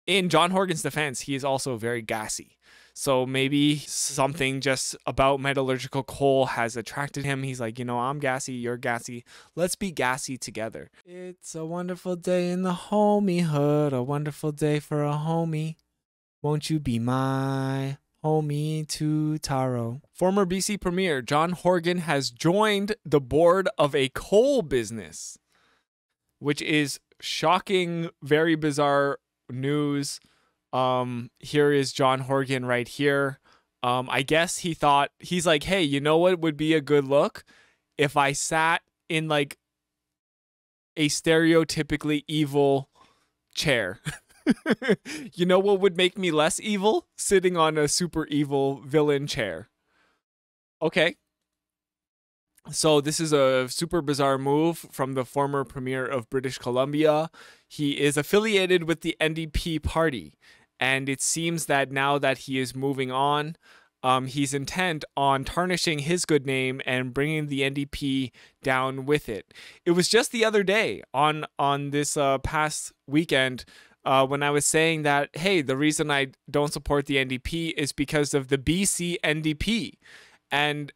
in John Horgan's defense, he is also very gassy. So maybe something just about metallurgical coal has attracted him. He's like, I'm gassy, you're gassy. Let's be gassy together. It's a wonderful day in the homiehood, a wonderful day for a homie. Won't you be my homie to Taro? Former BC Premier John Horgan has joined the board of a coal business, which is shocking, very bizarre news. Here is John Horgan right here. I guess he's like, hey, you know what would be a good look? If I sat in like a stereotypically evil chair. You know what would make me less evil? Sitting on a super evil villain chair. Okay. So this is a super bizarre move from the former premier of British Columbia. He is affiliated with the NDP party. And it seems that now that he is moving on, he's intent on tarnishing his good name and bringing the NDP down with it. It was just the other day on this past weekend when I was saying that, hey, the reason I don't support the NDP is because of the BC NDP and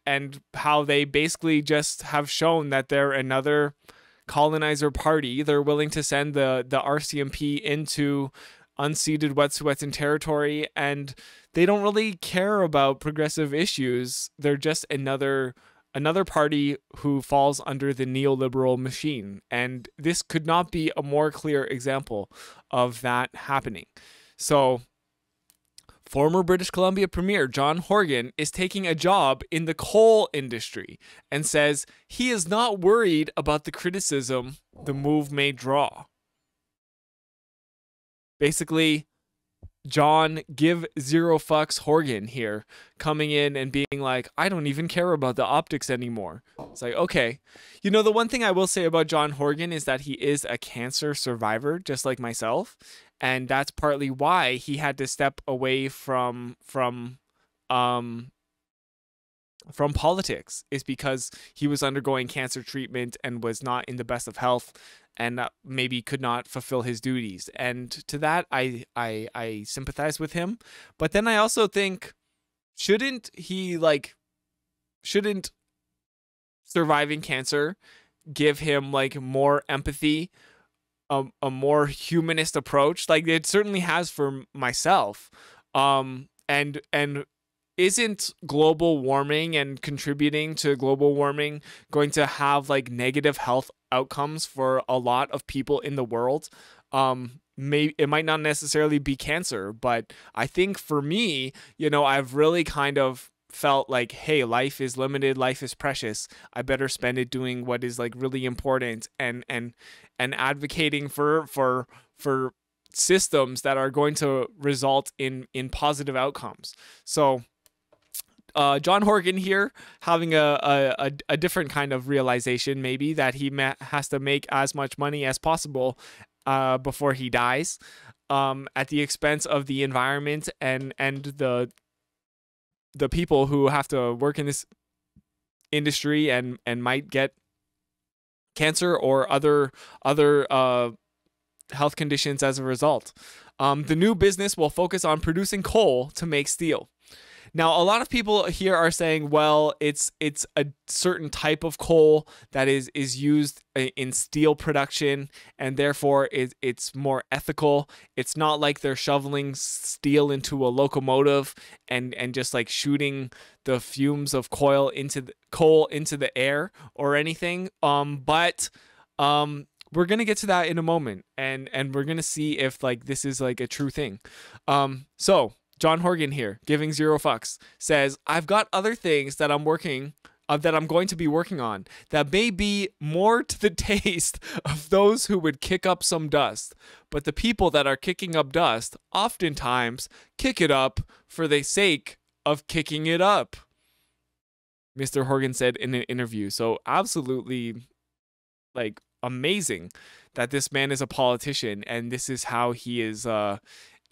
how they basically just have shown that they're another colonizer party. They're willing to send the RCMP into unceded Wet'suwet'en territory, and they don't really care about progressive issues. They're just another party who falls under the neoliberal machine, and this could not be a more clear example of that happening. So former British Columbia Premier John Horgan is taking a job in the coal industry and says he is not worried about the criticism the move may draw. Basically, John give zero fucks Horgan here coming in and being like, I don't even care about the optics anymore. It's like, okay. The one thing I will say about John Horgan is that he is a cancer survivor, just like myself. And that's partly why he had to step away from politics, is because he was undergoing cancer treatment and was not in the best of health and maybe could not fulfill his duties. And to that, I sympathize with him. But then I also think, shouldn't surviving cancer give him like more empathy, a more humanist approach? Like it certainly has for myself. And isn't global warming and contributing to global warming going to have like negative health outcomes for a lot of people in the world? It might not necessarily be cancer, but I think for me, I've really kind of felt like, hey, life is limited, life is precious. I better spend it doing what is like really important and advocating for systems that are going to result in positive outcomes. So John Horgan here having a different kind of realization, maybe, that he has to make as much money as possible before he dies, at the expense of the environment and the people who have to work in this industry and might get cancer or other health conditions as a result. The new business will focus on producing coal to make steel. Now, a lot of people here are saying, well, it's a certain type of coal that is used in steel production, and therefore it's more ethical. It's not like they're shoveling steel into a locomotive and just like shooting the fumes of coal into the air or anything. But we're gonna get to that in a moment, and we're gonna see if like this is like a true thing. So John Horgan here, giving zero fucks, says, I've got other things that I'm going to be working on that may be more to the taste of those who would kick up some dust. But the people that are kicking up dust oftentimes kick it up for the sake of kicking it up, Mr. Horgan said in an interview. So absolutely like amazing that this man is a politician, and this is how he is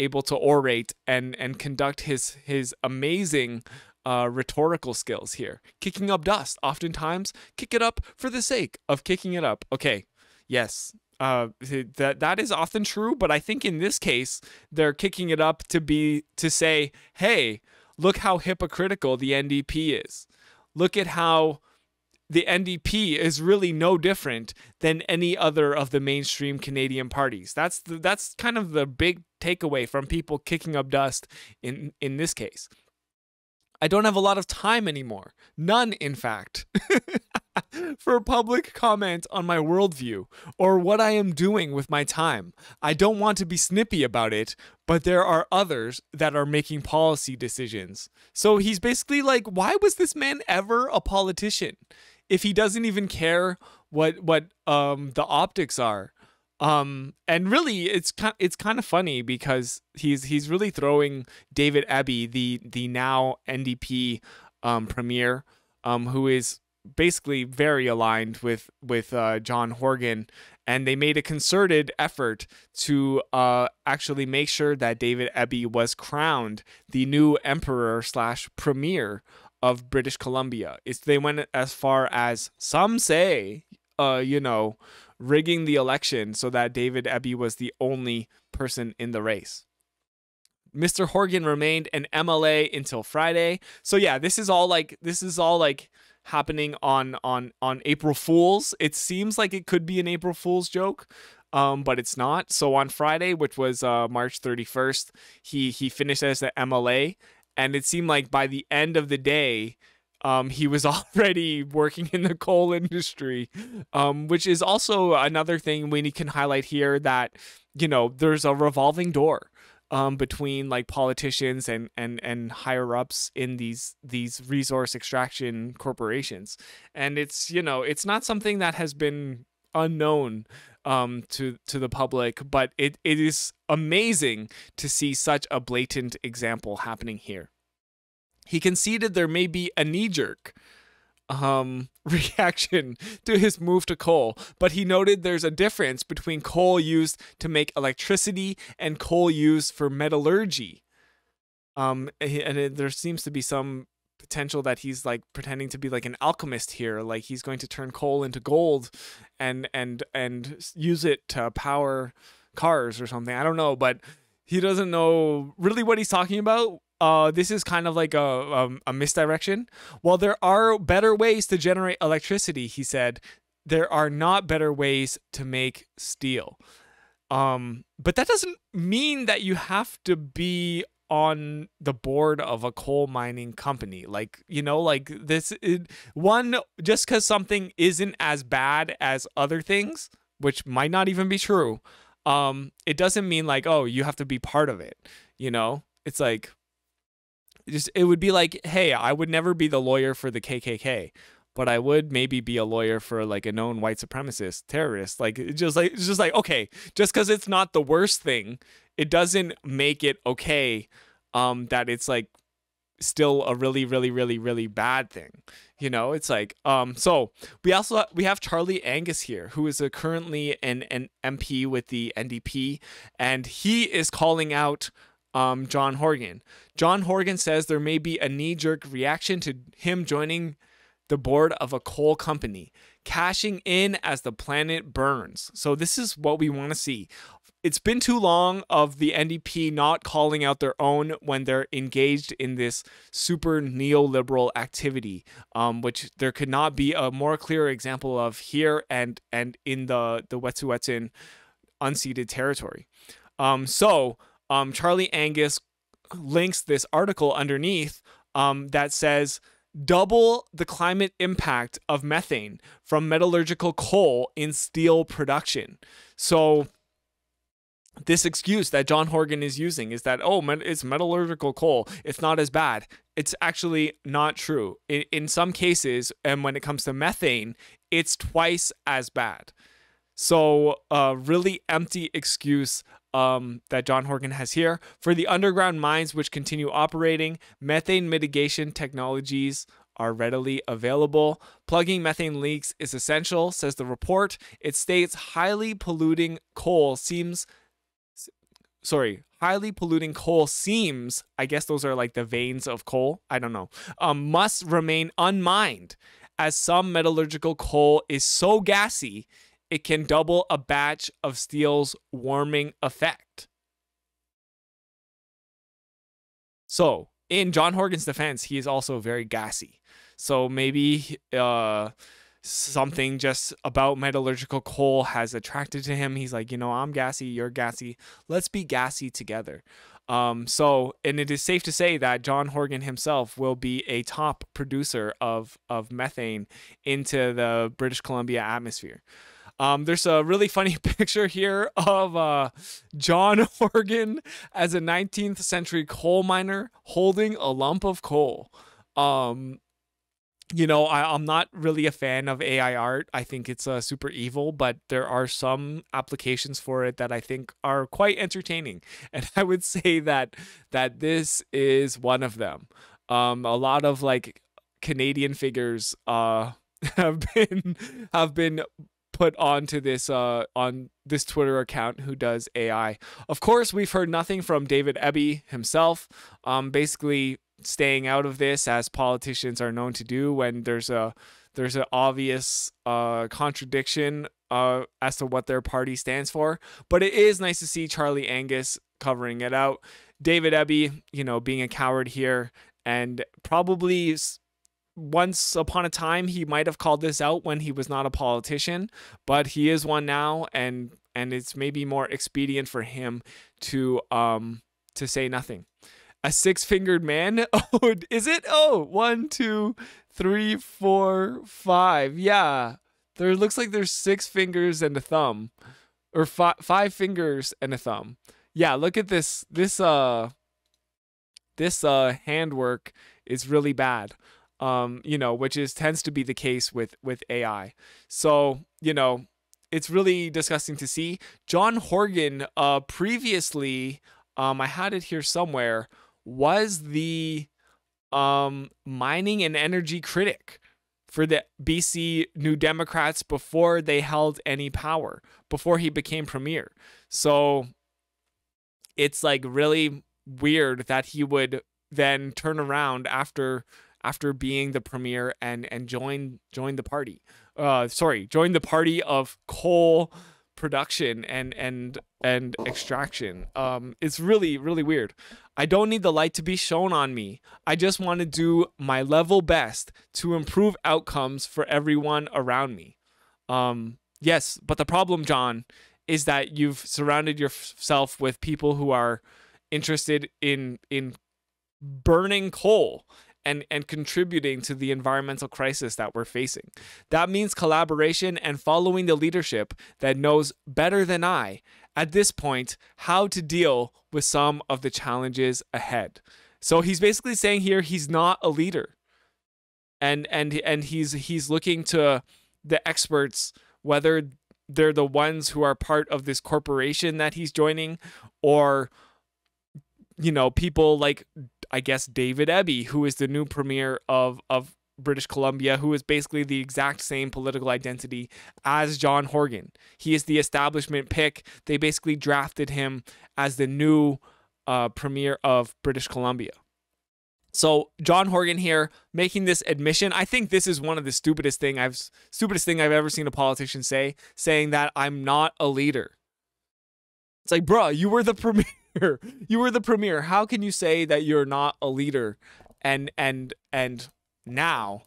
able to orate and conduct his amazing rhetorical skills here. Kicking up dust. Oftentimes, kick it up for the sake of kicking it up. Okay, yes, that is often true, but I think in this case they're kicking it up to say, hey, look how hypocritical the NDP is. Look at how the NDP is really no different than any other of the mainstream Canadian parties. That's kind of the big takeaway from people kicking up dust in this case. I don't have a lot of time anymore. None, in fact, for public comment on my worldview or what I am doing with my time. I don't want to be snippy about it, but there are others that are making policy decisions. So he's basically like, why was this man ever a politician if he doesn't even care what the optics are? And really, it's kind of funny because he's really throwing David Eby, the now NDP premier, who is basically very aligned with John Horgan, and they made a concerted effort to actually make sure that David Eby was crowned the new emperor / premier of British Columbia. They went as far as, some say, rigging the election so that David Eby was the only person in the race. Mr. Horgan remained an MLA until Friday. So yeah, this is all like happening on April Fools. It seems like it could be an April Fool's joke, but it's not. So on Friday, which was March 31st, he finished as an MLA, and it seemed like by the end of the day, he was already working in the coal industry, which is also another thing we can highlight here, that, there's a revolving door between like politicians and higher ups in these resource extraction corporations. And it's not something that has been unknown to the public, but it is amazing to see such a blatant example happening here. He conceded there may be a knee-jerk reaction to his move to coal, but he noted there's a difference between coal used to make electricity and coal used for metallurgy. There seems to be some potential that he's like pretending to be like an alchemist here, like he's going to turn coal into gold and use it to power cars or something. I don't know, but he doesn't know really what he's talking about. This is kind of like a misdirection. While there are better ways to generate electricity, he said, there are not better ways to make steel. But that doesn't mean that you have to be on the board of a coal mining company. Just because something isn't as bad as other things, which might not even be true, it doesn't mean like, oh, you have to be part of it. It's like, it would be like, hey, I would never be the lawyer for the KKK, but I would maybe be a lawyer for like a known white supremacist terrorist. It's just like, okay, just because it's not the worst thing, it doesn't make it okay that it's like still a really, really, really, really bad thing. It's like, so we have Charlie Angus here, who is currently an MP with the NDP, and he is calling out John Horgan. John Horgan says there may be a knee-jerk reaction to him joining the board of a coal company, cashing in as the planet burns. So this is what we want to see. It's been too long of the NDP not calling out their own when they're engaged in this super neoliberal activity, which there could not be a more clear example of here and in the Wet'suwet'en unceded territory. Charlie Angus links this article underneath that says, double the climate impact of methane from metallurgical coal in steel production. So this excuse that John Horgan is using is that, oh, it's metallurgical coal, it's not as bad. It's actually not true. In some cases, and when it comes to methane, it's twice as bad. So a really empty excuse that John Horgan has here. For the underground mines which continue operating, methane mitigation technologies are readily available. Plugging methane leaks is essential, says the report. It states highly polluting coal seems, I guess those are like the veins of coal, I don't know, must remain unmined, as some metallurgical coal is so gassy it can double a batch of steel's warming effect. So, in John Horgan's defense, he is also very gassy. So maybe something just about metallurgical coal has attracted to him. He's like, I'm gassy, you're gassy. Let's be gassy together. And it is safe to say that John Horgan himself will be a top producer of methane into the British Columbia atmosphere. There's a really funny picture here of John Horgan as a 19th century coal miner holding a lump of coal. I'm not really a fan of AI art. I think it's super evil, but there are some applications for it that I think are quite entertaining. And I would say that this is one of them. A lot of like Canadian figures have been put onto this on this Twitter account who does AI. Of course, we've heard nothing from David Eby himself. Basically staying out of this, as politicians are known to do when there's an obvious contradiction as to what their party stands for. But it is nice to see Charlie Angus covering it out. David Eby, being a coward here, and probably once upon a time he might have called this out when he was not a politician, but he is one now, and it's maybe more expedient for him to say nothing. A six-fingered man? Oh, is it? Oh, 1, 2, 3, 4, 5. Yeah, there looks like there's 6 fingers and a thumb, or 5 fingers and a thumb. Yeah, look at this. This handwork is really bad. Which tends to be the case with AI. So, it's really disgusting to see. John Horgan, previously, I had it here somewhere, was the mining and energy critic for the BC New Democrats before they held any power, before he became premier. So it's like really weird that he would then turn around after being the premier and join the party. Join the party of coal production and extraction. It's really, really weird. I don't need the light to be shown on me. I just want to do my level best to improve outcomes for everyone around me. Yes, but the problem, John, is that you've surrounded yourself with people who are interested in burning coal and contributing to the environmental crisis that we're facing. That means collaboration and following the leadership that knows better than I, at this point, how to deal with some of the challenges ahead. So he's basically saying here he's not a leader. And he's looking to the experts, whether they're the ones who are part of this corporation that he's joining, or people like, I guess, David Eby, who is the new premier of British Columbia, who is basically the exact same political identity as John Horgan. He is the establishment pick. They basically drafted him as the new premier of British Columbia. So John Horgan here making this admission. I think this is one of the stupidest thing I've ever seen a politician say, saying that I'm not a leader. It's like, bruh, you were the premier. You were the premier. How can you say that you're not a leader? And now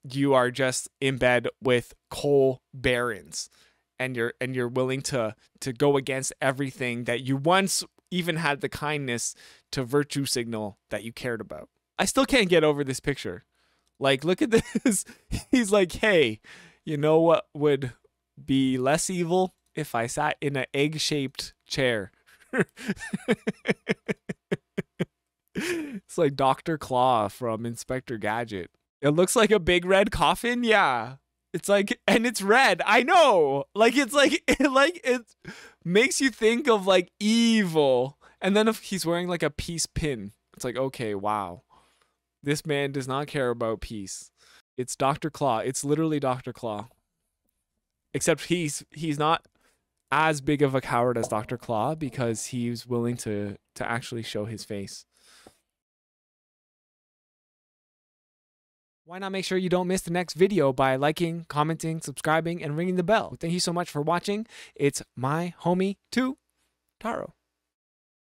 you are just in bed with coal barons, and you're willing to go against everything that you once even had the kindness to virtue signal that you cared about. I still can't get over this picture. Like, look at this. He's like, hey, you know what would be less evil? If I sat in an egg-shaped chair. It's like Dr. Claw from Inspector Gadget. It looks like a big red coffin. Yeah. It's like, and it's red. I know. Like, it's like, it makes you think of like evil. And then if he's wearing like a peace pin, it's like, okay, wow. This man does not care about peace. It's Dr. Claw. It's literally Dr. Claw. Except he's not as big of a coward as Dr. Claw, because he's willing to actually show his face. Why not make sure you don't miss the next video by liking, commenting, subscribing, and ringing the bell? Thank you so much for watching. It's my homie 2 Taro.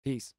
Peace.